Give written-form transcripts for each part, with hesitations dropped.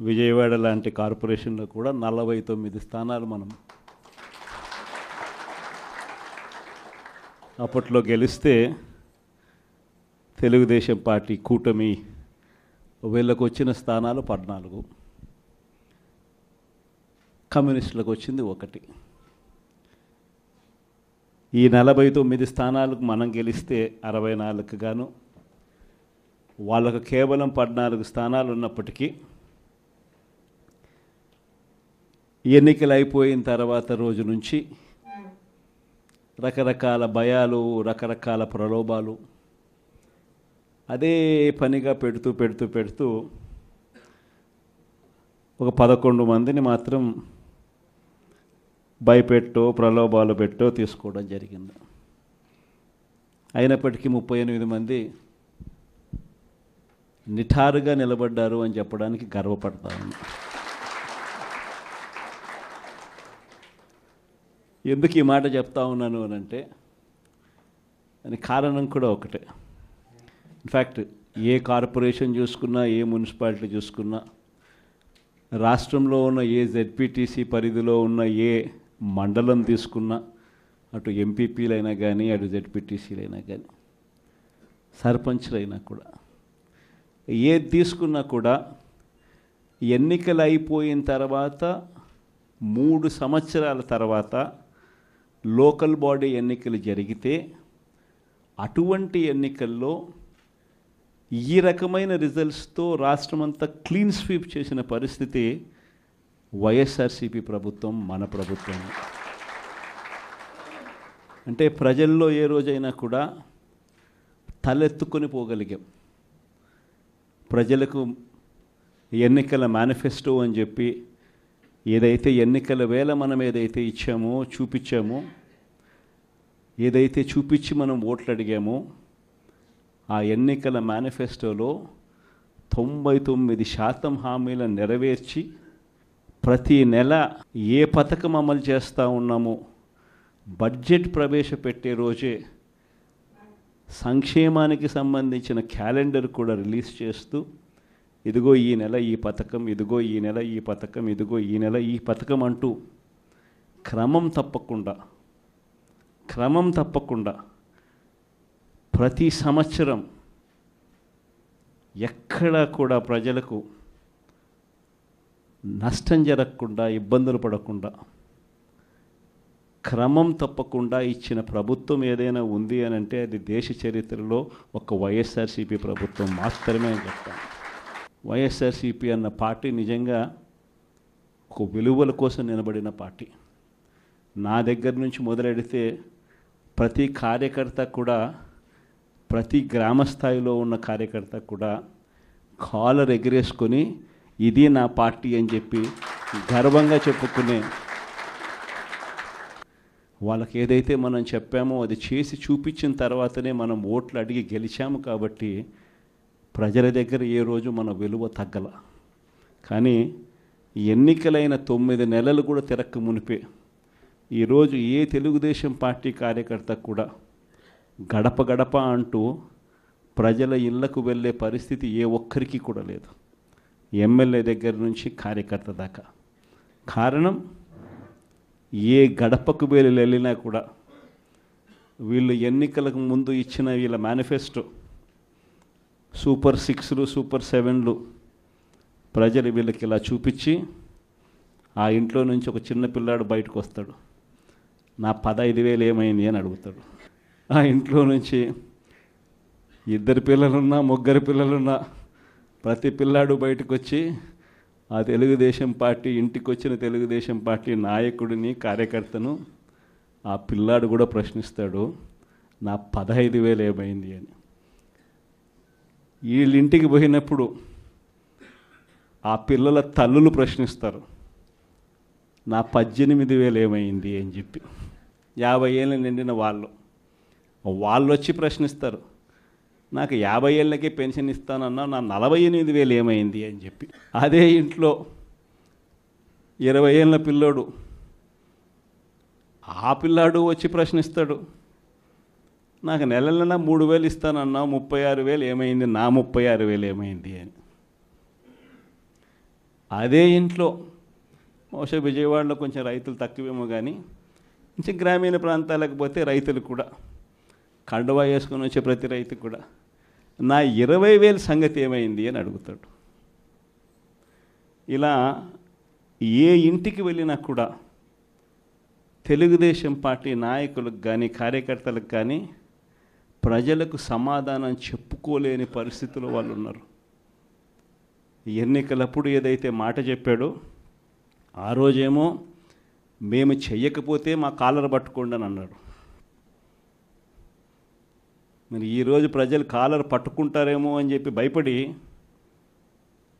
విజయవాడ లాంటి కార్పొరేషన్లో కూడా 49 స్థానాలు మనం అప్పట్లో గెలిస్తే తెలుగుదేశం పార్టీ కూటమి వీళ్ళకు వచ్చిన స్థానాలు 14, కమ్యూనిస్టులకు వచ్చింది 1. ఈ 49 స్థానాలకు మనం గెలిస్తే 64కు గాను వాళ్ళకు కేవలం 14 స్థానాలు ఉన్నప్పటికీ ఎన్నికలు అయిపోయిన తర్వాత రోజు నుంచి రకరకాల భయాలు, రకరకాల ప్రలోభాలు అదే పనిగా పెడుతూ ఒక 11 మందిని మాత్రం భయపెట్టో ప్రలోభాలు పెట్టో తీసుకోవడం జరిగింది. అయినప్పటికీ 38 మంది నిఠారుగా నిలబడ్డారు అని చెప్పడానికి గర్వపడతాను. ఎందుకు ఈ మాట చెప్తా ఉన్నాను అని అంటే దానికి కారణం కూడా ఒకటే. ఇన్ఫ్యాక్ట్ ఏ కార్పొరేషన్ చూసుకున్నా, ఏ మున్సిపాలిటీ చూసుకున్నా, రాష్ట్రంలో ఉన్న ఏ జెడ్పీటీసీ పరిధిలో ఉన్న ఏ మండలం తీసుకున్నా, అటు ఎంపీపీలైనా కానీ, అటు జెడ్పీటీసీలైనా కానీ, సర్పంచ్లైనా కూడా, ఏది తీసుకున్నా కూడా ఎన్నికలు అయిపోయిన తర్వాత 3 సంవత్సరాల తర్వాత లోకల్ బాడీ ఎన్నికలు జరిగితే అటువంటి ఎన్నికల్లో ఈ రకమైన రిజల్ట్స్తో రాష్ట్రమంతా క్లీన్ స్వీప్ చేసిన పరిస్థితి వైఎస్ఆర్సీపీ ప్రభుత్వం, మన ప్రభుత్వం. అంటే ప్రజల్లో ఏ రోజైనా కూడా తలెత్తుకొని పోగలిగాం. ప్రజలకు ఎన్నికల మేనిఫెస్టో అని చెప్పి ఏదైతే ఎన్నికల వేళ మనం ఏదైతే ఇచ్చామో, చూపించామో, ఏదైతే చూపించి మనం ఓట్లు అడిగామో, ఆ ఎన్నికల మేనిఫెస్టోలో 99% హామీలను నెరవేర్చి ప్రతి నెల ఏ పథకం అమలు చేస్తూ ఉన్నామో బడ్జెట్ ప్రవేశపెట్టే రోజే సంక్షేమానికి సంబంధించిన క్యాలెండర్ కూడా రిలీజ్ చేస్తూ, ఇదిగో ఈ నెల ఈ పథకం, ఇదిగో ఈ నెల ఈ పథకం, ఇదిగో ఈ నెల ఈ పథకం అంటూ క్రమం తప్పకుండా ప్రతి సంవత్సరం ఎక్కడా కూడా ప్రజలకు నష్టం జరగకుండా, ఇబ్బందులు పడకుండా క్రమం తప్పకుండా ఇచ్చిన ప్రభుత్వం ఏదైనా ఉంది అని అంటే అది దేశ చరిత్రలో ఒక వైఎస్ఆర్సీపీ ప్రభుత్వం మాత్రమే అని చెప్తాను. వైఎస్ఆర్సీపీ అన్న పార్టీ నిజంగా ఒక విలువల కోసం నిలబడిన పార్టీ. నా దగ్గర నుంచి మొదలెడితే ప్రతి కార్యకర్త కూడా, ప్రతి గ్రామ స్థాయిలో ఉన్న కార్యకర్త కూడా కాలర్ ఎగిరేసుకొని ఇది నా పార్టీ అని చెప్పి గర్వంగా చెప్పుకునే, వాళ్ళకి ఏదైతే మనం చెప్పామో అది చేసి చూపించిన తర్వాతనే మనం ఓట్లు అడిగి గెలిచాము. కాబట్టి ప్రజల దగ్గర ఏ రోజు మన విలువ తగ్గల. కానీ ఎన్నికలైన 9 నెలలు కూడా తిరక్క మునిపే ఈరోజు ఏ తెలుగుదేశం పార్టీ కార్యకర్త కూడా గడప గడప అంటూ ప్రజల ఇళ్లకు వెళ్ళే పరిస్థితి ఏ ఒక్కరికి కూడా లేదు, ఎమ్మెల్యే దగ్గర నుంచి కార్యకర్త దాకా. కారణం, ఏ గడపకు వెళ్ళినా కూడా వీళ్ళు ఎన్నికలకు ముందు ఇచ్చిన వీళ్ళ మేనిఫెస్టో సూపర్ 6లు, సూపర్ 7లు ప్రజలు వీళ్ళకి ఇలా చూపించి, ఆ ఇంట్లో నుంచి ఒక చిన్న పిల్లాడు బయటకు వస్తాడు, నా 15,000 ఏమైంది అని అడుగుతాడు. ఆ ఇంట్లో నుంచి 2 పిల్లలున్నా, 3 పిల్లలున్నా ప్రతి పిల్లాడు బయటకు వచ్చి ఆ తెలుగుదేశం పార్టీ ఇంటికి వచ్చిన తెలుగుదేశం పార్టీ నాయకుడిని, కార్యకర్తను ఆ పిల్లాడు కూడా ప్రశ్నిస్తాడు, నా 15,000 ఏమైంది అని. వీళ్ళింటికి పోయినప్పుడు ఆ పిల్లల తల్లులు ప్రశ్నిస్తారు, నా 18,000 ఏమైంది అని చెప్పి. 50 ఏళ్ళు నిండిన వాళ్ళు వచ్చి ప్రశ్నిస్తారు, నాకు 50 ఏళ్ళకే పెన్షన్ ఇస్తానన్నా నా 48,000 ఏమైంది అని చెప్పి. అదే ఇంట్లో 20 ఏళ్ళ పిల్లోడు, ఆ పిల్లాడు వచ్చి ప్రశ్నిస్తాడు, నాకు నెలలైనా 3,000 ఇస్తానన్నా 36,000 ఏమైంది, నా 36,000 ఏమైంది అని. అదే ఇంట్లో బహుశా విజయవాడలో కొంచెం రైతులు తక్కువేమో కానీ కొంచెం గ్రామీణ ప్రాంతాలకు పోతే రైతులు కూడా కండువా వేసుకొని వచ్చే ప్రతి రైతు కూడా నా 20,000 సంగతి ఏమైంది అని అడుగుతాడు. ఇలా ఏ ఇంటికి వెళ్ళినా కూడా తెలుగుదేశం పార్టీ నాయకులకు కానీ కార్యకర్తలకు కానీ ప్రజలకు సమాధానం చెప్పుకోలేని పరిస్థితుల్లో వాళ్ళు ఉన్నారు. ఎన్నికలప్పుడు ఏదైతే మాట చెప్పాడో ఆ రోజేమో మేము చెయ్యకపోతే మా కాలర్ పట్టుకోండి అని అన్నాడు. మరి ఈరోజు ప్రజలు కాలర్ పట్టుకుంటారేమో అని చెప్పి భయపడి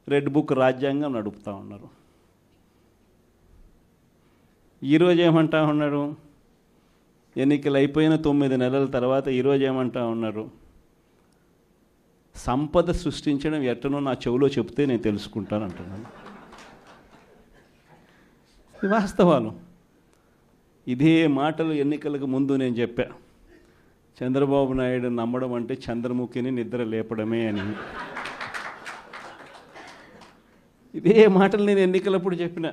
రెడ్ బుక్ రాజ్యాంగం నడుపుతూ ఉన్నారు. ఈరోజు ఏమంటా ఉన్నారు, ఎన్నికలు అయిపోయిన 9 నెలల తర్వాత ఈరోజు ఏమంటా ఉన్నారు, సంపద సృష్టించడం ఎట్టనో నా చెవిలో చెప్తే నేను తెలుసుకుంటాను అంటున్నాను. వాస్తవాలు. ఇదే మాటలు ఎన్నికలకు ముందు నేను చెప్పా, చంద్రబాబు నాయుడు నమ్మడం అంటే చంద్రముఖిని నిద్ర లేపడమే అని. ఇదే మాటలు నేను ఎన్నికలప్పుడు చెప్పిన,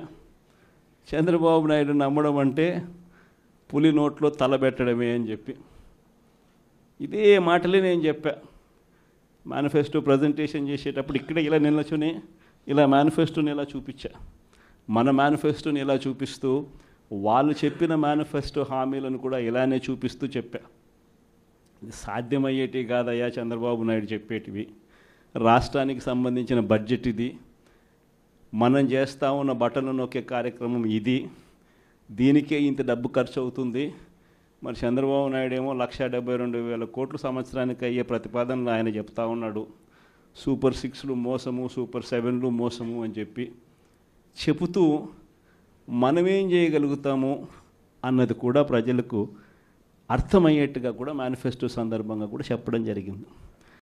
చంద్రబాబు నాయుడు నమ్మడం అంటే పులి నోట్లో తలబెట్టడమే అని చెప్పి. ఇదే మాటలే నేను చెప్పా. మేనిఫెస్టో ప్రజెంటేషన్ చేసేటప్పుడు ఇక్కడ ఇలా నిల్చుని ఇలా మేనిఫెస్టోని ఇలా చూపించా. మన మేనిఫెస్టోని ఇలా చూపిస్తూ వాళ్ళు చెప్పిన మేనిఫెస్టో హామీలను కూడా ఇలానే చూపిస్తూ చెప్పా. ఇది సాధ్యమయ్యేటివి కాదయ్యా చంద్రబాబు నాయుడు చెప్పేటివి. రాష్ట్రానికి సంబంధించిన బడ్జెట్ ఇది, మనం చేస్తూ ఉన్న బటన్లు నొక్కే కార్యక్రమం ఇది, దీనికే ఇంత డబ్బు ఖర్చు అవుతుంది. మరి చంద్రబాబు నాయుడు ఏమో 1,72,000 కోట్లు సంవత్సరానికి అయ్యే ప్రతిపాదనలు ఆయన చెప్తా ఉన్నాడు. సూపర్ 6లు మోసము, సూపర్ 7లు మోసము అని చెప్పి చెబుతూ మనమేం చేయగలుగుతాము అన్నది కూడా ప్రజలకు అర్థమయ్యేట్టుగా కూడా మేనిఫెస్టో సందర్భంగా కూడా చెప్పడం జరిగింది.